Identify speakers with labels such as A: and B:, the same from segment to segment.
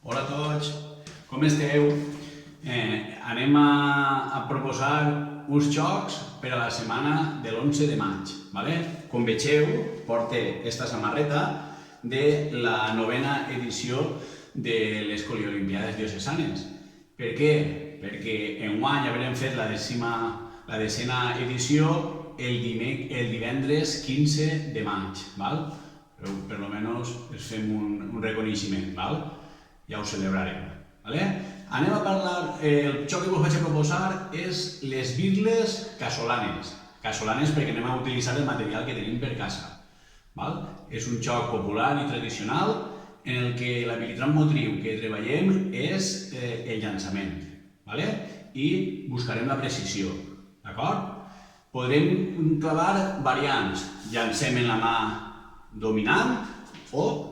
A: Hola a tots, com esteu? Anem a proposar uns jocs per a la setmana de l'11 de maig. Com vegeu, porto aquesta samarreta de la 9a edició de les Coliolimpiades Diocesanes. Per què? Perquè enguany haurem fet la 10a edició el divendres 15 de maig. Però per almenys ens fem un reconeixement. Ja ho celebrarem. Anem a parlar, el joc que us vaig a proposar és les birles casolanes. Casolanes perquè anem a utilitzar el material que tenim per casa. És un joc popular i tradicional en el que l'habilitat motriu que treballem és el llançament. I buscarem la precisió. Podrem clavar variants. Llancem en la mà dominant o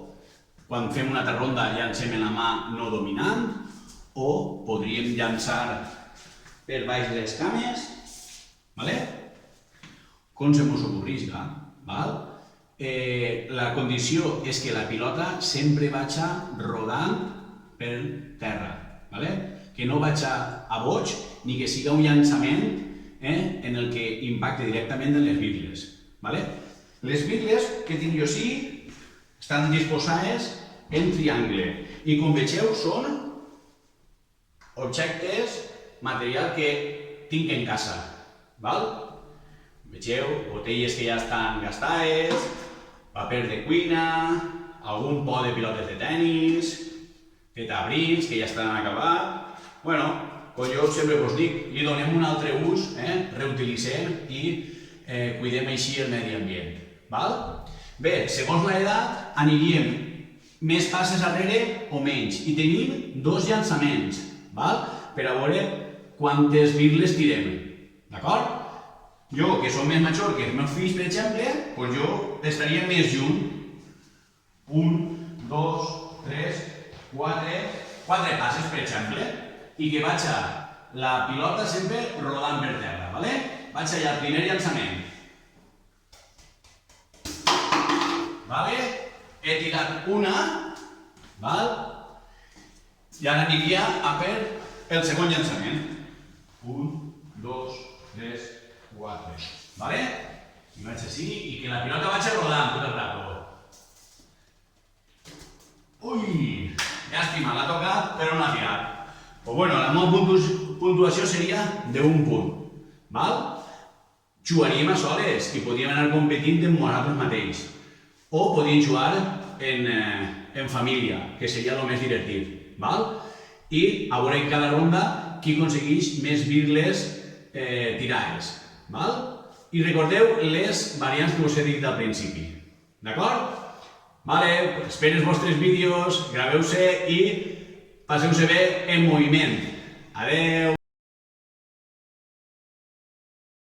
A: quan fem una altra ronda llancem en la mà no dominant o podríem llançar per baix de les cames. Com se mos ocorrisca. La condició és que la pilota sempre vagi rodant per terra. Que no vagi a boig ni que siga un llançament en el que impacte directament en les birles. Les birles que tinc jo així estan disposades en triangle i com vegeu són objectes, material que tinc en casa. Vegeu, botelles que ja estan gastades, paper de cuina, algun pot de pilotes de tenis, tetabrins que ja estan acabat. Com jo sempre us dic, li donem un altre ús, reutilitzem i cuidem així el medi ambient. Bé, segons l'edat aniríem més passes darrere o menys i tenim dos llançaments per a veure quantes birles tirem. Jo, que som més major que els meus fills, per exemple, jo estaria més lluny. 1, 2, 3, 4 passes, per exemple, i que vaig la pilota sempre rodant per terra. Vaig allà al primer llançament. He tirat una, i ara aniria a per el segon llançament. 1, 2, 3, 4. I vaig així i que la pilota vagi rodant tot el rato. Ui, llàstima, l'ha tocat però no l'ha tirat. La meva puntuació seria d'un punt. Jugaríem a soles i podríem anar competint amb nosaltres mateix. O podríem jugar en família, que seria el més divertit. I a veure en cada ronda qui aconsegueix més birles tirades. I recordeu les variants que us he dit al principi. D'acord? Espero els vostres vídeos, graveu-se i passeu-se bé en moviment. Adeu!